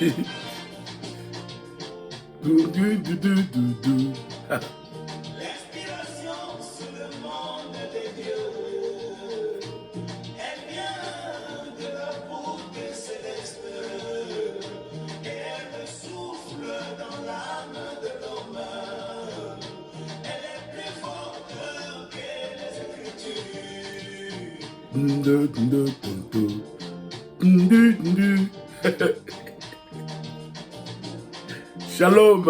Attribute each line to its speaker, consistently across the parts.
Speaker 1: sur le monde des dieux, elle vient de la voûte céleste, et elle souffle dans l'âme de l'homme. Elle est plus forte que les Écritures.
Speaker 2: Shalom.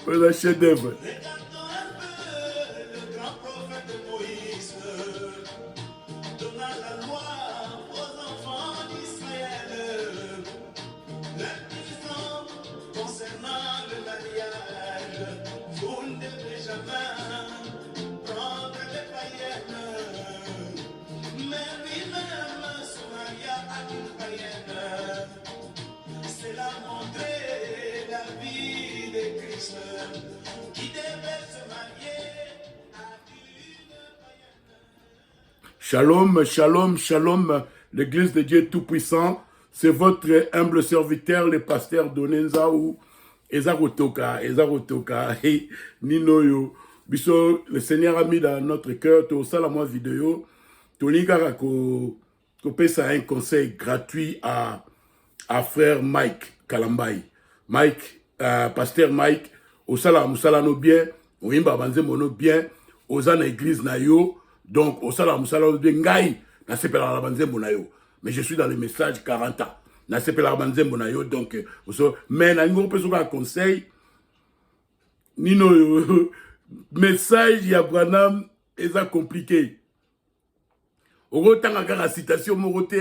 Speaker 2: Pour la chef-d'œuvre.
Speaker 1: Regardons un peu le grand prophète Moïse, donna la loi aux enfants d'Israël, l'instruction concernant le mariage. Vous ne devrez jamais prendre les païennes, mais lui-même se maria à une païenne. C'est la montrer la vie de Christ qui devait se marier à une païenne.
Speaker 2: Shalom, shalom, shalom, l'Église de Dieu Tout-Puissant. C'est votre humble serviteur, le pasteur Donenza ou Ezarotoka, et Ninoyo. Biso, le Seigneur a mis dans notre cœur, tout ça, la moi vidéo, tout l'igara ko pesa un conseil gratuit à frère Mike Kalambay. Mike, pasteur Mike, au sala musala no bien, au imba banze mono bien, aux an église na yo, donc au sala musala no bien, ngai, na sepela la banze mono yo. Mais je suis dans le message 40 ans. Na sepela la banze mono yo, donc, mais na ngo peso ba conseil, nino yo, message ya Branham, eza compliqué. Autant la citation, donc,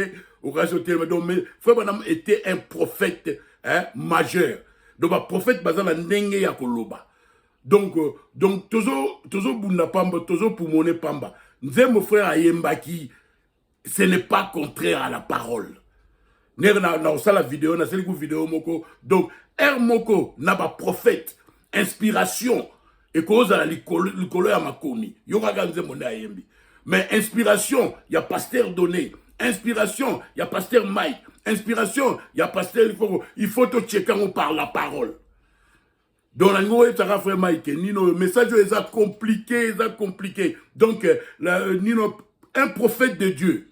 Speaker 2: Frère Branham était un prophète majeur. Donc, un prophète basé dans Nenge Yakoloba. Donc, toujours Bunda Pamba, toujours pour mon Pamba. Mon frère Ayembaki, ce n'est pas contraire à la parole. Dans la vidéo, dans cette vidéo, donc, Moko n'a pas prophète, inspiration, et cause à l'école à Makomi. Yoga Ganze Mone Ayembi. Mais inspiration, il y a pasteur Donné. Inspiration, il y a pasteur Mike. Inspiration, il y a pasteur, il faut te checker par la parole. Donc, frère Mike, Nino, le message est compliqué. Donc, Nino, un prophète de Dieu,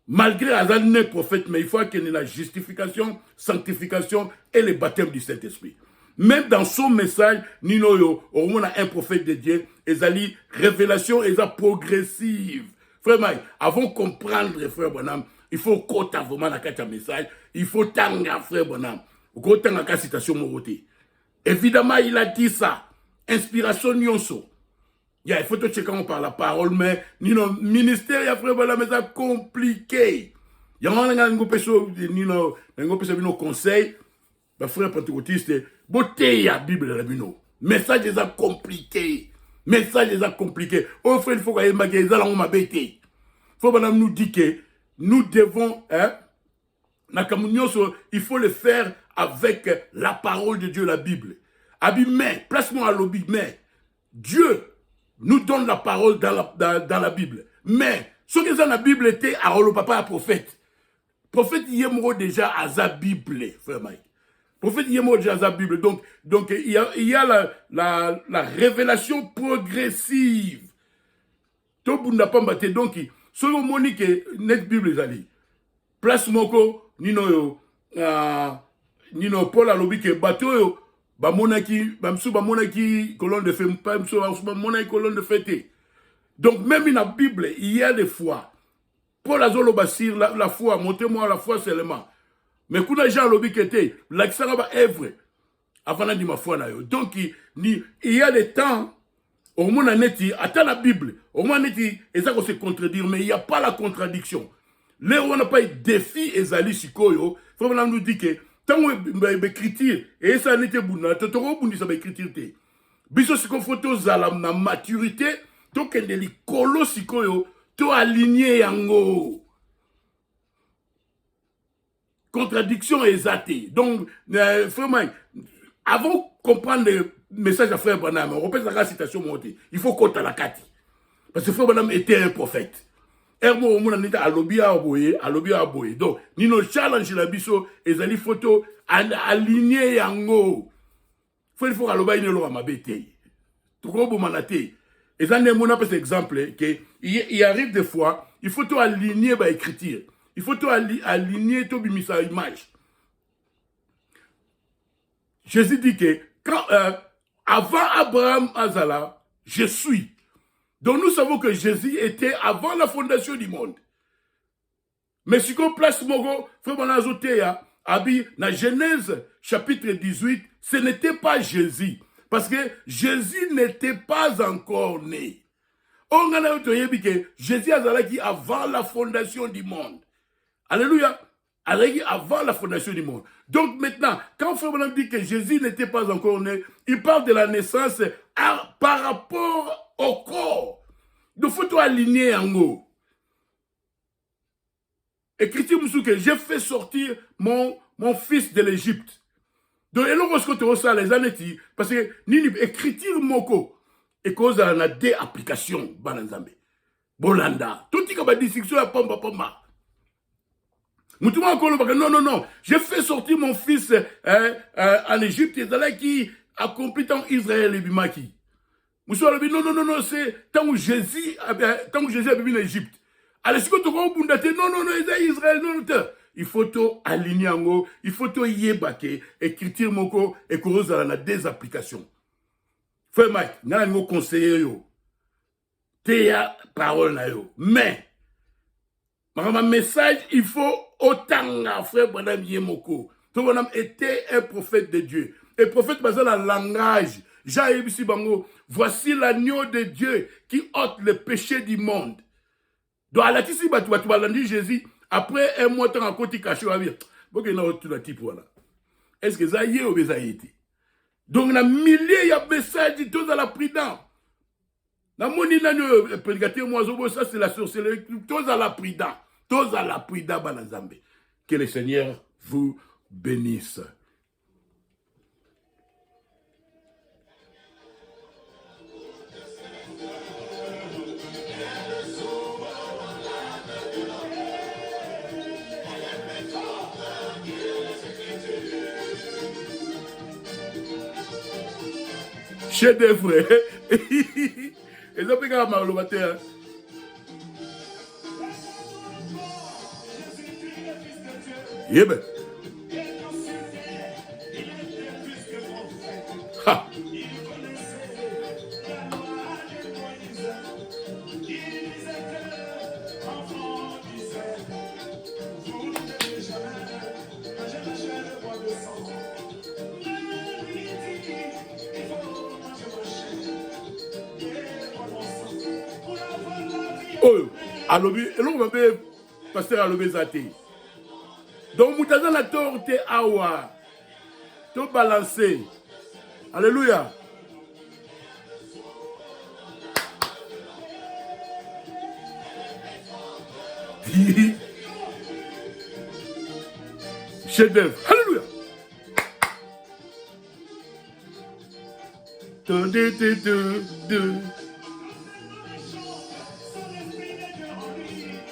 Speaker 2: malgré un prophète, mais il faut qu'il y ait la justification, sanctification et le baptême du Saint-Esprit. Même dans son message, Nino yo, on a un prophète de Dieu, et révélation est progressive. Frère Mike, avant de comprendre, frère Bonham, il faut qu'on t'a vraiment un message, il faut tanga, frère Bonham, qu'on tanga une citation moroté. Évidemment, il a dit ça. Inspiration nyonso. Il faut te checker par la parole, mais Nino, ministère, il y a frère Bonham, mais c'est compliqué. Il y a un conseil. Ma frère pentecôtiste, beauté la Bible la Bino. Message est compliqué. Oh frère, il faut qu'il y ait des gens qui faut que nous dit que nous devons, il faut le faire avec la parole de Dieu, la Bible. Mais, place-moi à l'objet, mais Dieu nous donne la parole dans la Bible. Mais, ce que dans la Bible était, à le papa, un prophète. Prophète, il y a déjà à la Bible, frère Mike. Prophète Yemo déjà la Bible. Donc il y a la révélation progressive. Tout le monde n'a pas donc selon Monique net Bible les alliés. Place moko nino Paul a lobby que bateau yo ba monaki colonne de fête pas ba monaki colonne de fête. Donc même dans la Bible il y a des fois Paul a zolo basir la foi montez-moi la foi seulement. Mais quand les gens lobby qui étaient, l'accent va œuvre avant de dire ma foi. Donc, il y a des temps, au moins, attends la Bible, au moins, et ça, on se contredire, mais il n'y a pas la contradiction. Là où on n'a pas eu défi, Ezali Sikoyo, il faut nous dire que, tant qu'on écriture, et ça n'était pas, tu as ça écriture. Biso se confronter aux alam, na maturité, donc, il y a des colos Sikoyo, tu aligné yango. Contradiction exatée. Donc, vraiment, avant de comprendre le message à Frère Branham, on repère la citation montée. Il faut qu'on la carte. Parce que Frère Branham était un prophète. Ermo omona nita alobi aboye. Donc, nino challenge la biso, ezali photo, aligné yango. Il faut aloba ine lo mabete. Tout gros manate. Et ça n'est mon exemple, que il arrive des fois, il faut tout aligner ba écriture. Il faut tout aligner tout bimisa image. Jésus dit que quand, avant Abraham Azala, je suis. Donc nous savons que Jésus était avant la fondation du monde. Mais si on place Mogo, dans Genèse chapitre 18, ce n'était pas Jésus. Parce que Jésus n'était pas encore né. On a dit que Jésus a avant la fondation du monde. Alléluia. Avant la fondation du monde. Donc maintenant, quand Frère dit que Jésus n'était pas encore né, il parle de la naissance par rapport au corps. Donc il faut aligner en haut. Écriture que j'ai fait sortir mon fils de l'Égypte. Donc, et là, ce que tu reçois les années, parce que nini écriture moko et cause de la deux applications bananzambe. Bolanda. Tout ce qui est discussion à pomba. Non. J'ai fait sortir mon fils en Égypte et c'est là qui accomplit tant Israël et Bimaki. Non, c'est tant que Jésus a vécu en Égypte. Alors, si tu as non, Israël, non. Il faut tout aligner en haut, il faut tout yébake, écriture moko, et cause dans des applications. Frère Mike, n'a pas conseiller yo. T'es parole na yo. Mais, mon message, il faut autant, frère Branham Yemoko. Frère Branham était un prophète de Dieu. Et prophète, basé dans le langage. Jean-Yves Bango, voici l'agneau de Dieu qui ôte le péché du monde. Donc, à la tisi, tu vas dire Jésus, après un mois, tu as un côté caché, tu vas dire, voilà. Est-ce que ça y est ou ça y est? Donc, dans milliers, il y a des messages, tous à la prudence. Dans mon prédicateur, moi, ça, c'est la sorcellerie, tous à la prudence. Tous à la prudence, Banazambe. Que le Seigneur vous bénisse. Chef des frères. Et ça fait quand même le matin. Yeah, ben. Ha. Oh, alobi, et l'on va faire pasteur alobi zate. Donc, moutaza la torte awa, tout balancé. Alléluia. Chef d'œuvre. Alléluia. Deux.